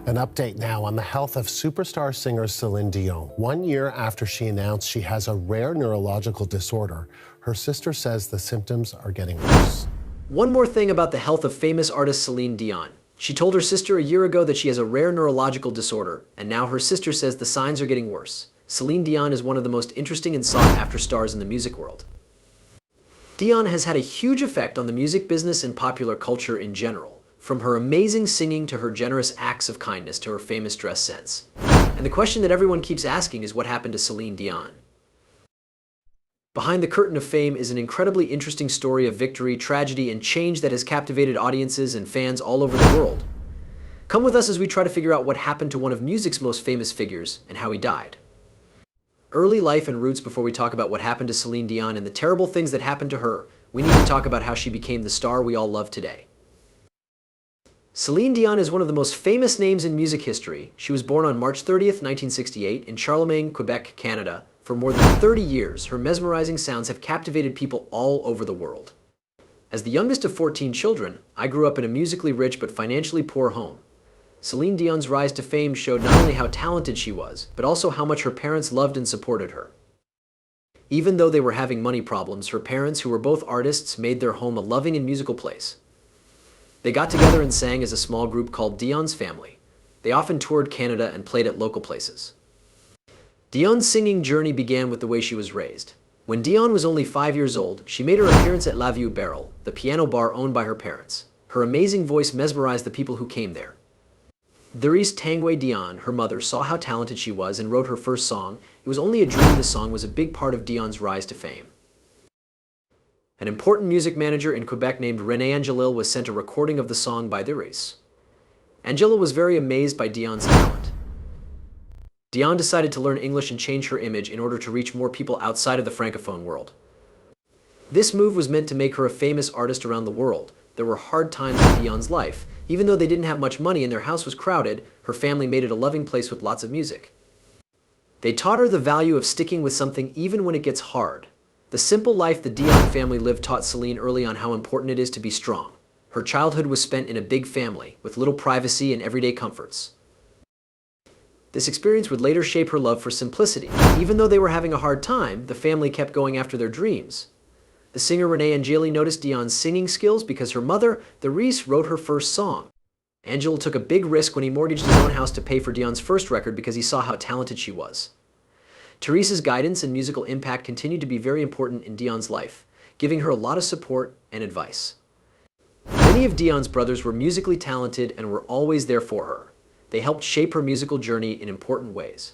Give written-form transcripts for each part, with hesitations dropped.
An update now on the health of superstar singer Celine Dion. 1 year after she announced she has a rare neurological disorder, her sister says the symptoms are getting worse. One more thing about the health of famous artist Celine Dion. She told her sister a year ago that she has a rare neurological disorder, and now her sister says the signs are getting worse. Celine Dion is one of the most interesting and sought-after stars in the music world. Dion has had a huge effect on the music business and popular culture in general, from her amazing singing to her generous acts of kindness to her famous dress sense. And the question that everyone keeps asking is what happened to Celine Dion? Behind the curtain of fame is an incredibly interesting story of victory, tragedy, and change that has captivated audiences and fans all over the world. Come with us as we try to figure out what happened to one of music's most famous figures and how he died. Early life and roots. Before we talk about what happened to Celine Dion and the terrible things that happened to her, we need to talk about how she became the star we all love today. Celine Dion is one of the most famous names in music history. She was born on March 30th, 1968 in Charlemagne, Quebec, Canada. For more than 30 years, her mesmerizing sounds have captivated people all over the world. As the youngest of 14 children, I grew up in a musically rich but financially poor home. Celine Dion's rise to fame showed not only how talented she was, but also how much her parents loved and supported her. Even though they were having money problems, her parents, who were both artists, made their home a loving and musical place. They got together and sang as a small group called Dion's Family. They often toured Canada and played at local places. Dion's singing journey began with the way she was raised. When Dion was only 5 years old, she made her appearance at La Vieux Barrel, the piano bar owned by her parents. Her amazing voice mesmerized the people who came there. Therese Tanguay Dion, her mother, saw how talented she was and wrote her first song. It Was Only a Dream. This song was a big part of Dion's rise to fame. An important music manager in Quebec named René Angelil was sent a recording of the song by Therese. Angelil was very amazed by Dion's talent. Dion decided to learn English and change her image in order to reach more people outside of the Francophone world. This move was meant to make her a famous artist around the world. There were hard times in Dion's life. Even though they didn't have much money and their house was crowded, her family made it a loving place with lots of music. They taught her the value of sticking with something even when it gets hard. The simple life the Dion family lived taught Celine early on how important it is to be strong. Her childhood was spent in a big family, with little privacy and everyday comforts. This experience would later shape her love for simplicity. Even though they were having a hard time, the family kept going after their dreams. The singer René Angelil noticed Dion's singing skills because her mother, Therese, wrote her first song. Angelil took a big risk when he mortgaged his own house to pay for Dion's first record because he saw how talented she was. Therese's guidance and musical impact continued to be very important in Dion's life, giving her a lot of support and advice. Many of Dion's brothers were musically talented and were always there for her. They helped shape her musical journey in important ways.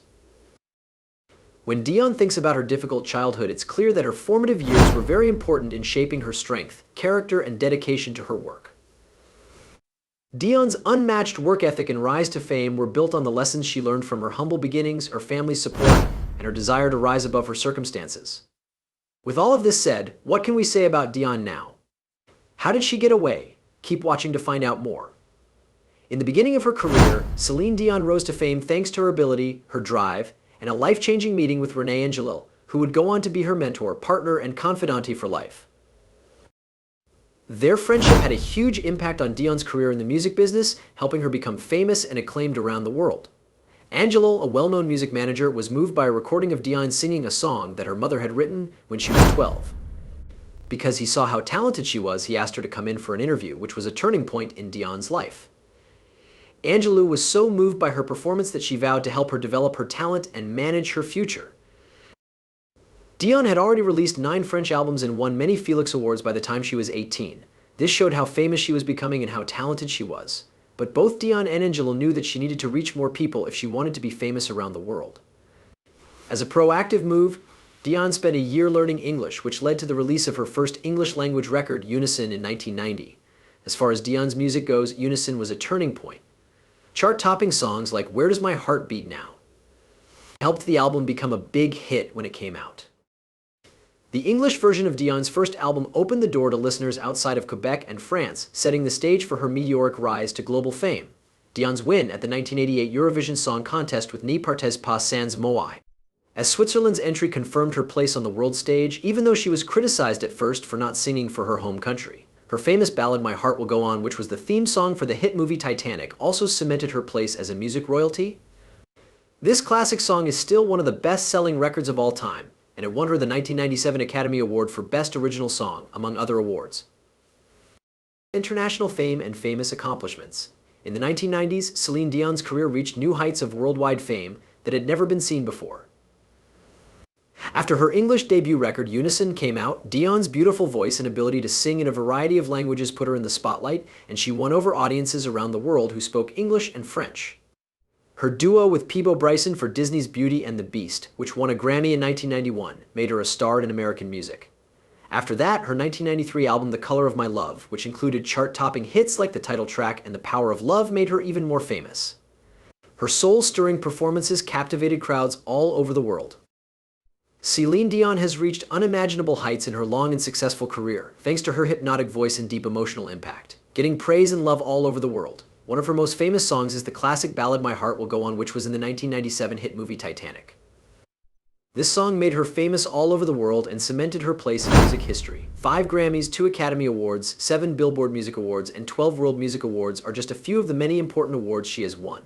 When Dion thinks about her difficult childhood, it's clear that her formative years were very important in shaping her strength, character, and dedication to her work. Dion's unmatched work ethic and rise to fame were built on the lessons she learned from her humble beginnings, her family's support, and her desire to rise above her circumstances. With all of this said, what can we say about Dion now? How did she get away? Keep watching to find out more. In the beginning of her career, Celine Dion rose to fame thanks to her ability, her drive, and a life-changing meeting with René Angelil, who would go on to be her mentor, partner, and confidante for life. Their friendship had a huge impact on Dion's career in the music business, helping her become famous and acclaimed around the world. Angelil, a well-known music manager, was moved by a recording of Dion singing a song that her mother had written when she was 12. Because he saw how talented she was, he asked her to come in for an interview, which was a turning point in Dion's life. Angelil was so moved by her performance that she vowed to help her develop her talent and manage her future. Dion had already released 9 French albums and won many Felix Awards by the time she was 18. This showed how famous she was becoming and how talented she was. But both Dion and Angelil knew that she needed to reach more people if she wanted to be famous around the world. As a proactive move, Dion spent a year learning English, which led to the release of her first English-language record, Unison, in 1990. As far as Dion's music goes, Unison was a turning point. Chart-topping songs like Where Does My Heart Beat Now helped the album become a big hit when it came out. The English version of Dion's first album opened the door to listeners outside of Quebec and France, setting the stage for her meteoric rise to global fame. Dion's win at the 1988 Eurovision Song Contest with Ne partez pas sans moi. As Switzerland's entry confirmed her place on the world stage, even though she was criticized at first for not singing for her home country. Her famous ballad My Heart Will Go On, which was the theme song for the hit movie Titanic, also cemented her place as a music royalty. This classic song is still one of the best-selling records of all time, and it won her the 1997 Academy Award for Best Original Song, among other awards. International fame and famous accomplishments. In the 1990s, Celine Dion's career reached new heights of worldwide fame that had never been seen before. After her English debut record, Unison, came out, Dion's beautiful voice and ability to sing in a variety of languages put her in the spotlight, and she won over audiences around the world who spoke English and French. Her duo with Peabo Bryson for Disney's Beauty and the Beast, which won a Grammy in 1991, made her a star in American music. After that, her 1993 album The Color of My Love, which included chart-topping hits like the title track and The Power of Love, made her even more famous. Her soul-stirring performances captivated crowds all over the world. Celine Dion has reached unimaginable heights in her long and successful career, thanks to her hypnotic voice and deep emotional impact, getting praise and love all over the world. One of her most famous songs is the classic ballad My Heart Will Go On, which was in the 1997 hit movie Titanic. This song made her famous all over the world and cemented her place in music history. 5 Grammys, 2 Academy Awards, 7 Billboard Music Awards, and 12 World Music Awards are just a few of the many important awards she has won.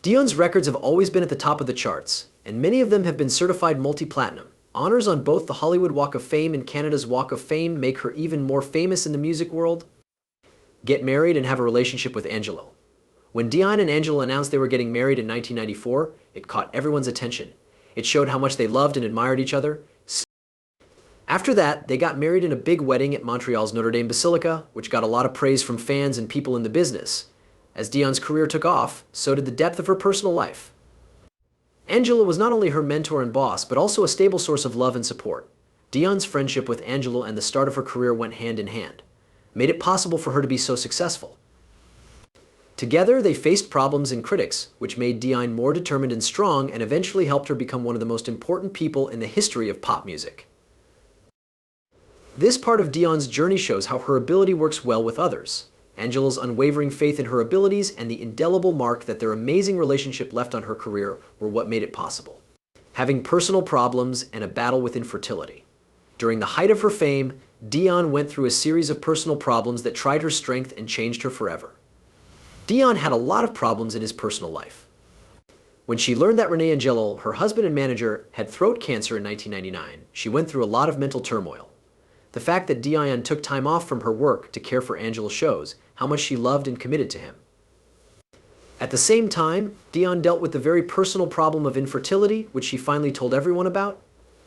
Dion's records have always been at the top of the charts, and many of them have been certified multi-platinum. Honors on both the Hollywood Walk of Fame and Canada's Walk of Fame make her even more famous in the music world. Get married and have a relationship with Angelo. When Dion and Angelo announced they were getting married in 1994, it caught everyone's attention. It showed how much they loved and admired each other. After that, they got married in a big wedding at Montreal's Notre Dame Basilica, which got a lot of praise from fans and people in the business. As Dion's career took off, so did the depth of her personal life. Angelo was not only her mentor and boss, but also a stable source of love and support. Dion's friendship with Angelo and the start of her career went hand in hand, made it possible for her to be so successful. Together, they faced problems and critics, which made Dion more determined and strong and eventually helped her become one of the most important people in the history of pop music. This part of Dion's journey shows how her ability works well with others. Angelo's unwavering faith in her abilities and the indelible mark that their amazing relationship left on her career were what made it possible. Having personal problems and a battle with infertility. During the height of her fame, Dion went through a series of personal problems that tried her strength and changed her forever. Dion had a lot of problems in his personal life. When she learned that Renee Angelo, her husband and manager, had throat cancer in 1999, she went through a lot of mental turmoil. The fact that Dion took time off from her work to care for Angelo shows how much she loved and committed to him. At the same time, Dion dealt with the very personal problem of infertility, which she finally told everyone about.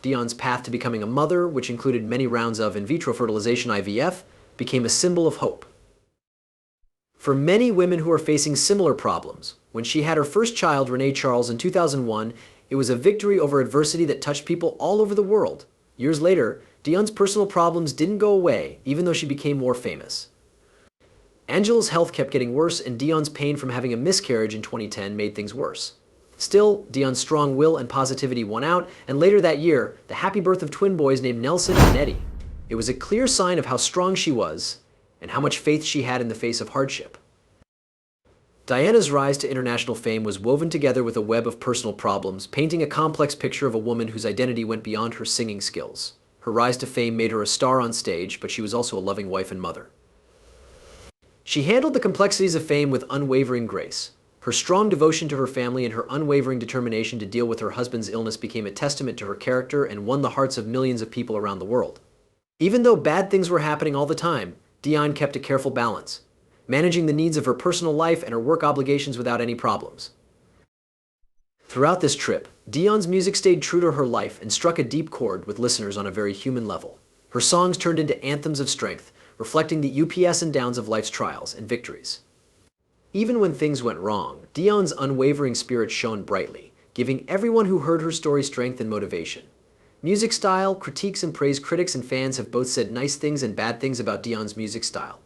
Dion's path to becoming a mother, which included many rounds of in vitro fertilization (IVF), became a symbol of hope. For many women who are facing similar problems, when she had her first child, Renee Charles, in 2001, it was a victory over adversity that touched people all over the world. Years later, Dion's personal problems didn't go away, even though she became more famous. Angelo's health kept getting worse, and Dion's pain from having a miscarriage in 2010 made things worse. Still, Dion's strong will and positivity won out, and later that year, the happy birth of twin boys named Nelson and Eddie. It was a clear sign of how strong she was, and how much faith she had in the face of hardship. Diana's rise to international fame was woven together with a web of personal problems, painting a complex picture of a woman whose identity went beyond her singing skills. Her rise to fame made her a star on stage, but she was also a loving wife and mother. She handled the complexities of fame with unwavering grace. Her strong devotion to her family and her unwavering determination to deal with her husband's illness became a testament to her character and won the hearts of millions of people around the world. Even though bad things were happening all the time, Dion kept a careful balance, managing the needs of her personal life and her work obligations without any problems. Throughout this trip, Dion's music stayed true to her life and struck a deep chord with listeners on a very human level. Her songs turned into anthems of strength, reflecting the ups and downs of life's trials and victories. Even when things went wrong, Dion's unwavering spirit shone brightly, giving everyone who heard her story strength and motivation. Music style, critiques and praise critics and fans have both said nice things and bad things about Dion's music style.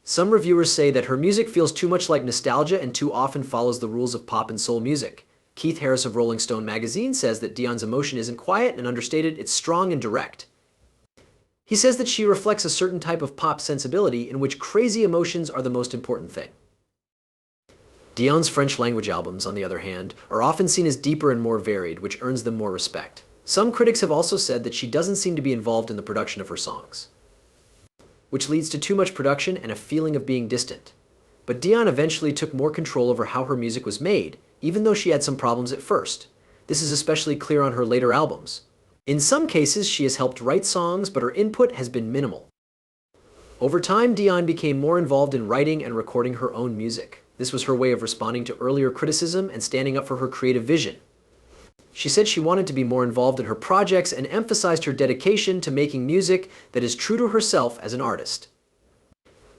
Some reviewers say that her music feels too much like nostalgia and too often follows the rules of pop and soul music. Keith Harris of Rolling Stone magazine says that Dion's emotion isn't quiet and understated, it's strong and direct. He says that she reflects a certain type of pop sensibility in which crazy emotions are the most important thing. Dion's French language albums, on the other hand, are often seen as deeper and more varied, which earns them more respect. Some critics have also said that she doesn't seem to be involved in the production of her songs. which leads to too much production and a feeling of being distant. But Dion eventually took more control over how her music was made, even though she had some problems at first. This is especially clear on her later albums. In some cases, she has helped write songs, but her input has been minimal. Over time, Dion became more involved in writing and recording her own music. This was her way of responding to earlier criticism and standing up for her creative vision. She said she wanted to be more involved in her projects and emphasized her dedication to making music that is true to herself as an artist.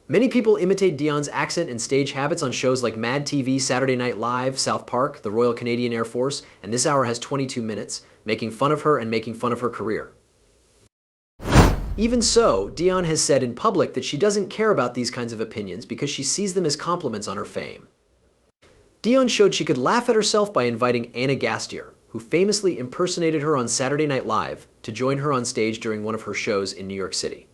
Many people imitate Dion's accent and stage habits on shows like Mad TV, Saturday Night Live, South Park, the Royal Canadian Air Force, and This Hour Has 22 Minutes, making fun of her and making fun of her career. Even so, Dion has said in public that she doesn't care about these kinds of opinions because she sees them as compliments on her fame. Dion showed she could laugh at herself by inviting Anna Gasteyer, who famously impersonated her on Saturday Night Live, to join her on stage during one of her shows in New York City.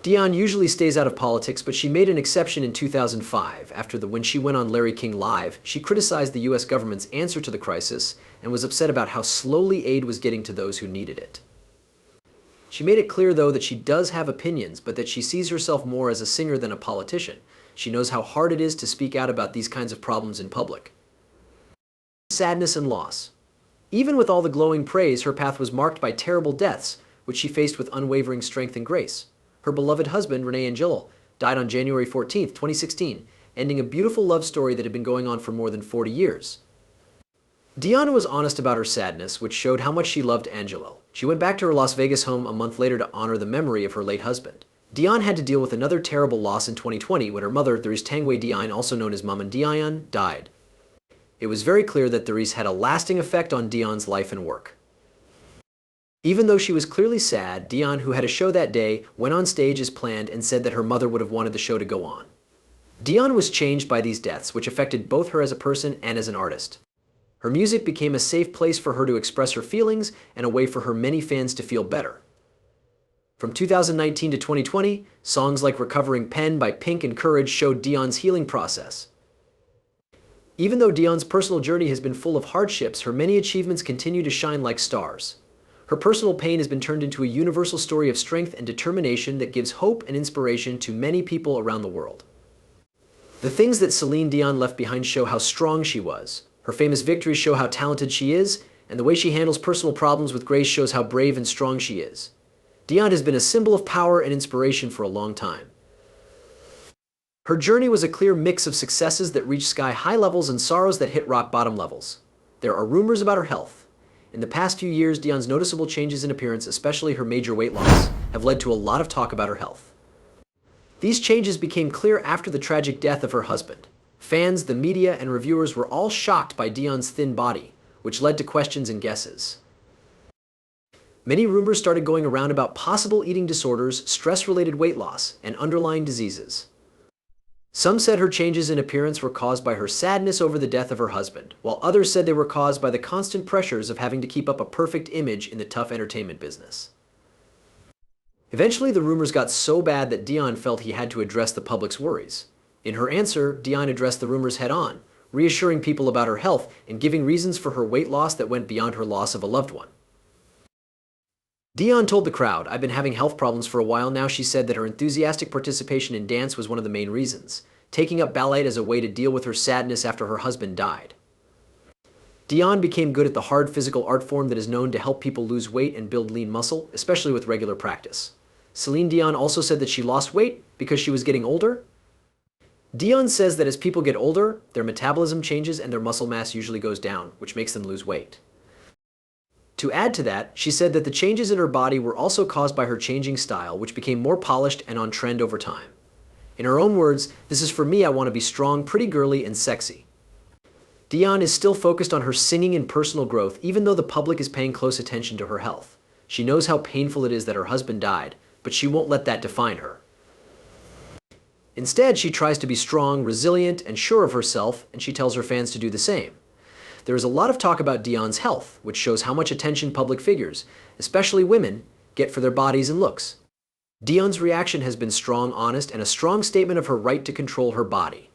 Dion usually stays out of politics, but she made an exception in 2005 when she went on Larry King Live. She criticized the US government's answer to the crisis and was upset about how slowly aid was getting to those who needed it. She made it clear, though, that she does have opinions, but that she sees herself more as a singer than a politician. She knows how hard it is to speak out about these kinds of problems in public. Sadness and loss. Even with all the glowing praise, her path was marked by terrible deaths, which she faced with unwavering strength and grace. Her beloved husband, Renee Angelic, died on January 14, 2016, ending a beautiful love story that had been going on for more than 40 years. Dion was honest about her sadness, which showed how much she loved Angelo. She went back to her Las Vegas home a month later to honor the memory of her late husband. Dion had to deal with another terrible loss in 2020 when her mother, Therese Tanguay Dion, also known as Mama Dion, died. It was very clear that Therese had a lasting effect on Dion's life and work. Even though she was clearly sad, Dion, who had a show that day, went on stage as planned and said that her mother would have wanted the show to go on. Dion was changed by these deaths, which affected both her as a person and as an artist. Her music became a safe place for her to express her feelings and a way for her many fans to feel better. From 2019 to 2020, songs like Recovering Pen by Pink and Courage showed Dion's healing process. Even though Dion's personal journey has been full of hardships, her many achievements continue to shine like stars. Her personal pain has been turned into a universal story of strength and determination that gives hope and inspiration to many people around the world. The things that Celine Dion left behind show how strong she was. Her famous victories show how talented she is, and the way she handles personal problems with grace shows how brave and strong she is. Dion has been a symbol of power and inspiration for a long time. Her journey was a clear mix of successes that reached sky-high levels and sorrows that hit rock-bottom levels. There are rumors about her health. In the past few years, Dion's noticeable changes in appearance, especially her major weight loss, have led to a lot of talk about her health. These changes became clear after the tragic death of her husband. Fans, the media, and reviewers were all shocked by Dion's thin body, which led to questions and guesses. Many rumors started going around about possible eating disorders, stress-related weight loss, and underlying diseases. Some said her changes in appearance were caused by her sadness over the death of her husband, while others said they were caused by the constant pressures of having to keep up a perfect image in the tough entertainment business. Eventually, the rumors got so bad that Dion felt he had to address the public's worries. In her answer, Dion addressed the rumors head-on, reassuring people about her health and giving reasons for her weight loss that went beyond her loss of a loved one. Dion told the crowd, "I've been having health problems for a while now." She said that her enthusiastic participation in dance was one of the main reasons, taking up ballet as a way to deal with her sadness after her husband died. Dion became good at the hard physical art form that is known to help people lose weight and build lean muscle, especially with regular practice. Celine Dion also said that she lost weight because she was getting older. Dion says that as people get older, their metabolism changes and their muscle mass usually goes down, which makes them lose weight. To add to that, she said that the changes in her body were also caused by her changing style, which became more polished and on trend over time. In her own words, "This is for me, I want to be strong, pretty girly, and sexy." Dion is still focused on her singing and personal growth, even though the public is paying close attention to her health. She knows how painful it is that her husband died, but she won't let that define her. Instead, she tries to be strong, resilient, and sure of herself, and she tells her fans to do the same. There is a lot of talk about Dion's health, which shows how much attention public figures, especially women, get for their bodies and looks. Dion's reaction has been strong, honest, and a strong statement of her right to control her body.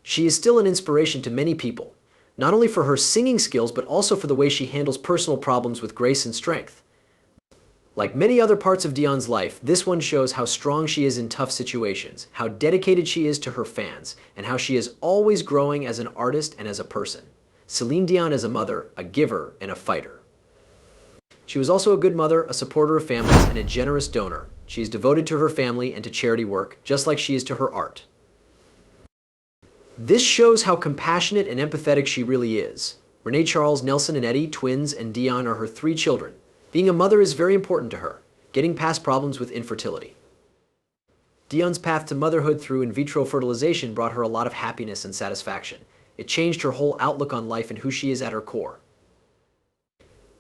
She is still an inspiration to many people, not only for her singing skills, but also for the way she handles personal problems with grace and strength. Like many other parts of Dion's life, this one shows how strong she is in tough situations, how dedicated she is to her fans, and how she is always growing as an artist and as a person. Celine Dion is a mother, a giver, and a fighter. She was also a good mother, a supporter of families, and a generous donor. She is devoted to her family and to charity work, just like she is to her art. This shows how compassionate and empathetic she really is. Renee, Charles, Nelson, and Eddie, twins, and Dion are her 3 children. Being a mother is very important to her, getting past problems with infertility. Dion's path to motherhood through in vitro fertilization brought her a lot of happiness and satisfaction. It changed her whole outlook on life and who she is at her core.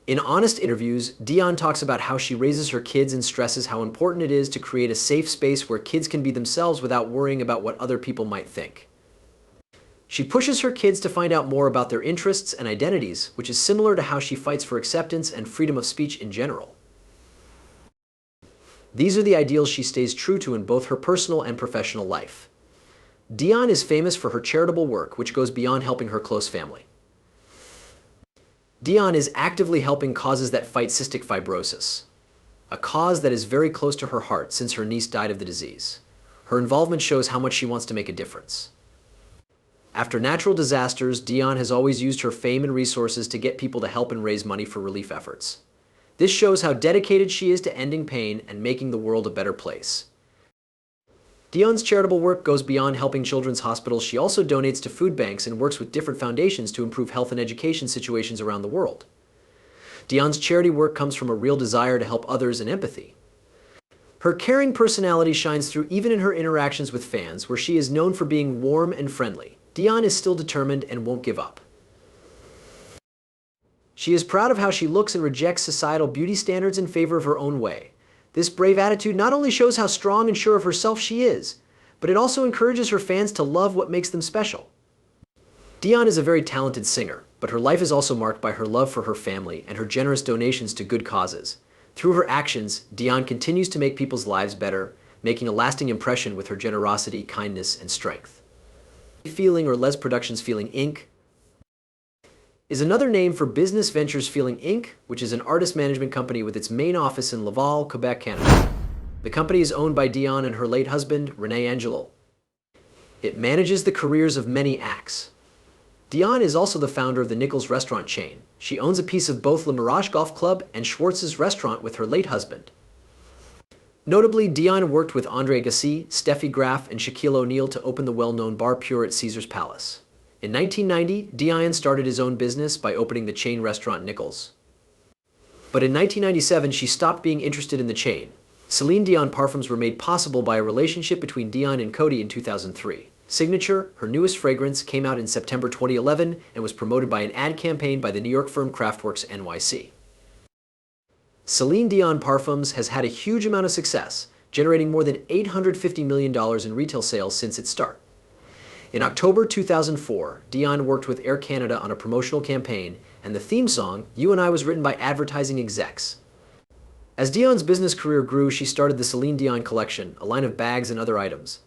In honest interviews, Dion talks about how she raises her kids and stresses how important it is to create a safe space where kids can be themselves without worrying about what other people might think. She pushes her kids to find out more about their interests and identities, which is similar to how she fights for acceptance and freedom of speech in general. These are the ideals she stays true to in both her personal and professional life. Dion is famous for her charitable work, which goes beyond helping her close family. Dion is actively helping causes that fight cystic fibrosis, a cause that is very close to her heart since her niece died of the disease. Her involvement shows how much she wants to make a difference. After natural disasters, Dion has always used her fame and resources to get people to help and raise money for relief efforts. This shows how dedicated she is to ending pain and making the world a better place. Dion's charitable work goes beyond helping children's hospitals. She also donates to food banks and works with different foundations to improve health and education situations around the world. Dion's charity work comes from a real desire to help others and empathy. Her caring personality shines through even in her interactions with fans, where she is known for being warm and friendly. Dion is still determined and won't give up. She is proud of how she looks and rejects societal beauty standards in favor of her own way. This brave attitude not only shows how strong and sure of herself she is, but it also encourages her fans to love what makes them special. Dion is a very talented singer, but her life is also marked by her love for her family and her generous donations to good causes. Through her actions, Dion continues to make people's lives better, making a lasting impression with her generosity, kindness, and strength. Feeling or Les Productions Feeling Inc. is another name for Business Ventures Feeling Inc., which is an artist management company with its main office in Laval, Quebec, Canada. The company is owned by Dion and her late husband, Renee Angelo. It manages the careers of many acts. Dion is also the founder of the Nichols restaurant chain. She owns a piece of both Le Mirage Golf Club and Schwartz's restaurant with her late husband. Notably, Dion worked with Andre Agassi, Steffi Graf, and Shaquille O'Neal to open the well-known Bar Pure at Caesar's Palace. In 1990, Dion started his own business by opening the chain restaurant Nichols. But in 1997, she stopped being interested in the chain. Celine Dion parfums were made possible by a relationship between Dion and Coty in 2003. Signature, her newest fragrance, came out in September 2011 and was promoted by an ad campaign by the New York firm Kraftwerks NYC. Celine Dion Parfums has had a huge amount of success, generating more than $850 million in retail sales since its start. In October 2004, Dion worked with Air Canada on a promotional campaign, and the theme song, You and I, was written by advertising execs. As Dion's business career grew, she started the Celine Dion Collection, a line of bags and other items.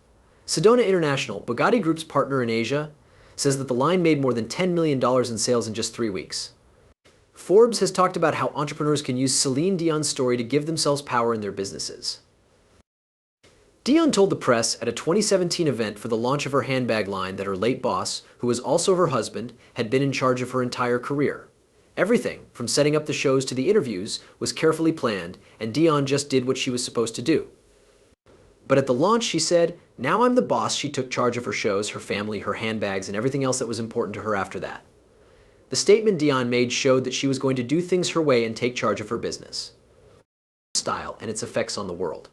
Sedona International, Bugatti Group's partner in Asia, says that the line made more than $10 million in sales in just 3 weeks. Forbes has talked about how entrepreneurs can use Celine Dion's story to give themselves power in their businesses. Dion told the press at a 2017 event for the launch of her handbag line that her late boss, who was also her husband, had been in charge of her entire career. Everything, from setting up the shows to the interviews, was carefully planned, and Dion just did what she was supposed to do. But at the launch, she said, "Now I'm the boss." She took charge of her shows, her family, her handbags, and everything else that was important to her after that. The statement Dion made showed that she was going to do things her way and take charge of her business. Style and its effects on the world.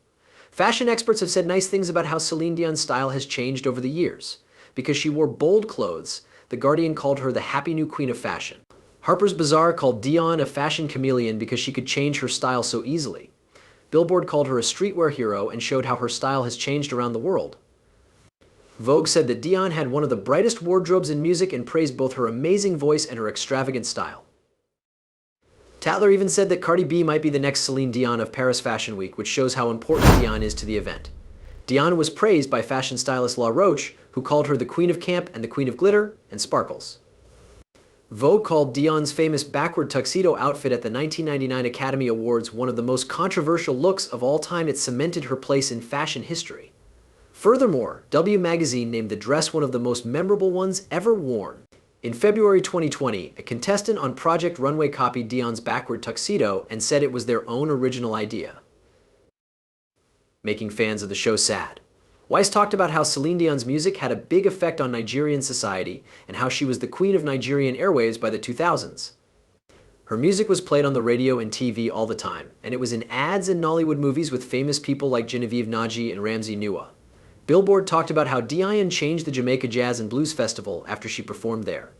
Fashion experts have said nice things about how Celine Dion's style has changed over the years. Because she wore bold clothes, The Guardian called her the happy new queen of fashion. Harper's Bazaar called Dion a fashion chameleon because she could change her style so easily. Billboard called her a streetwear hero and showed how her style has changed around the world. Vogue said that Dion had one of the brightest wardrobes in music and praised both her amazing voice and her extravagant style. Tatler even said that Cardi B might be the next Celine Dion of Paris Fashion Week, which shows how important Dion is to the event. Dion was praised by fashion stylist La Roche, who called her the queen of camp and the queen of glitter and sparkles. Vogue called Dion's famous backward tuxedo outfit at the 1999 Academy Awards one of the most controversial looks of all time. It cemented her place in fashion history. Furthermore, W Magazine named the dress one of the most memorable ones ever worn. In February 2020, a contestant on Project Runway copied Dion's backward tuxedo and said it was their own original idea, making fans of the show sad. Weiss talked about how Celine Dion's music had a big effect on Nigerian society and how she was the queen of Nigerian airwaves by the 2000s. Her music was played on the radio and TV all the time, and it was in ads and Nollywood movies with famous people like Genevieve Naji and Ramsey Nouah. Billboard talked about how Dion changed the Jamaica Jazz and Blues Festival after she performed there.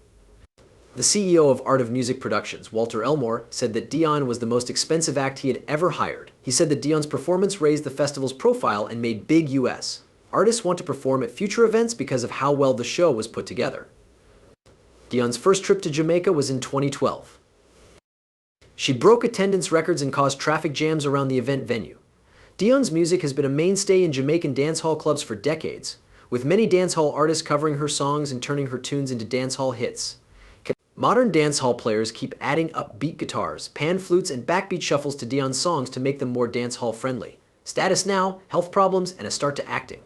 The CEO of Art of Music Productions, Walter Elmore, said that Dion was the most expensive act he had ever hired. He said that Dion's performance raised the festival's profile and made big US artists want to perform at future events because of how well the show was put together. Dion's first trip to Jamaica was in 2012. She broke attendance records and caused traffic jams around the event venue. Dion's music has been a mainstay in Jamaican dancehall clubs for decades, with many dancehall artists covering her songs and turning her tunes into dancehall hits. Modern dancehall players keep adding upbeat guitars, pan flutes, and backbeat shuffles to Dion's songs to make them more dancehall friendly. Status now, health problems, and a start to acting.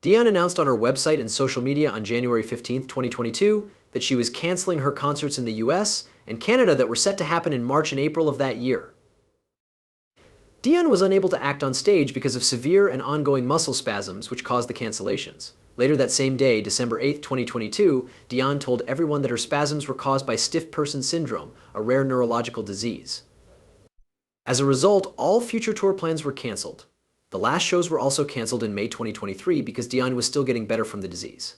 Dion announced on her website and social media on January 15, 2022, that she was canceling her concerts in the US and Canada that were set to happen in March and April of that year. Dion was unable to act on stage because of severe and ongoing muscle spasms, which caused the cancellations. Later that same day, December 8, 2022, Dion told everyone that her spasms were caused by stiff person syndrome, a rare neurological disease. As a result, all future tour plans were canceled. The last shows were also canceled in May 2023 because Dion was still getting better from the disease.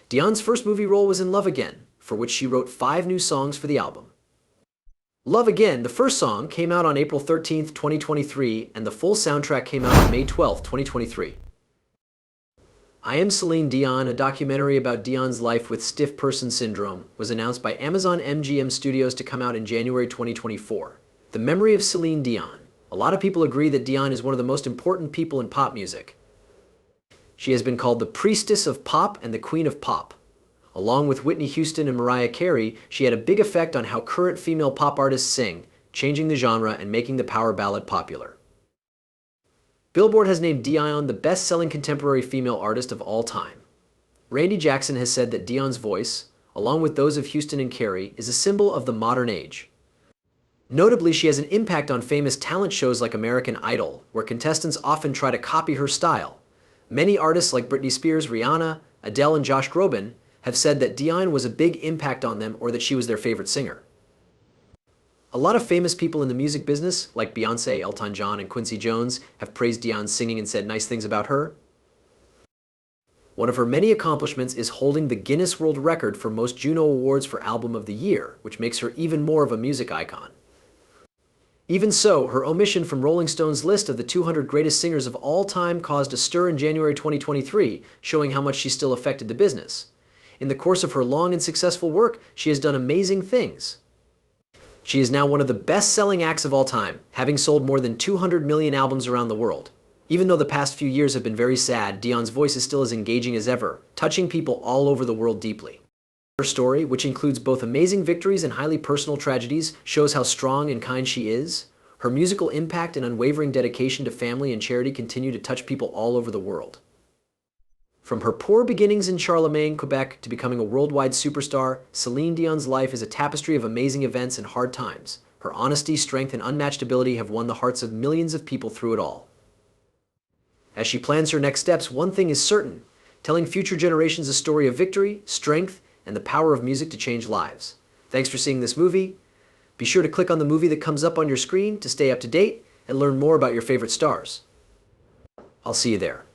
Dion's first movie role was in Love Again, for which she wrote 5 new songs for the album. Love Again, the first song, came out on April 13, 2023, and the full soundtrack came out on May 12, 2023. I Am Celine Dion, a documentary about Dion's life with stiff person syndrome, was announced by Amazon MGM Studios to come out in January 2024. The Memory of Celine Dion. A lot of people agree that Dion is one of the most important people in pop music. She has been called the priestess of pop and the queen of pop. Along with Whitney Houston and Mariah Carey, she had a big effect on how current female pop artists sing, changing the genre and making the power ballad popular. Billboard has named Dion the best-selling contemporary female artist of all time. Randy Jackson has said that Dion's voice, along with those of Houston and Carey, is a symbol of the modern age. Notably, she has an impact on famous talent shows like American Idol, where contestants often try to copy her style. Many artists like Britney Spears, Rihanna, Adele, and Josh Groban have said that Dion was a big impact on them or that she was their favorite singer. A lot of famous people in the music business, like Beyoncé, Elton John, and Quincy Jones, have praised Dion's singing and said nice things about her. One of her many accomplishments is holding the Guinness World Record for most Juno Awards for Album of the Year, which makes her even more of a music icon. Even so, her omission from Rolling Stone's list of the 200 greatest singers of all time caused a stir in January 2023, showing how much she still affected the business. In the course of her long and successful work, she has done amazing things. She is now one of the best-selling acts of all time, having sold more than 200 million albums around the world. Even though the past few years have been very sad, Dion's voice is still as engaging as ever, touching people all over the world deeply. Her story, which includes both amazing victories and highly personal tragedies, shows how strong and kind she is. Her musical impact and unwavering dedication to family and charity continue to touch people all over the world. From her poor beginnings in Charlemagne, Quebec, to becoming a worldwide superstar, Celine Dion's life is a tapestry of amazing events and hard times. Her honesty, strength, and unmatched ability have won the hearts of millions of people through it all. As she plans her next steps, one thing is certain: telling future generations a story of victory, strength, and the power of music to change lives. Thanks for seeing this movie. Be sure to click on the movie that comes up on your screen to stay up to date and learn more about your favorite stars. I'll see you there.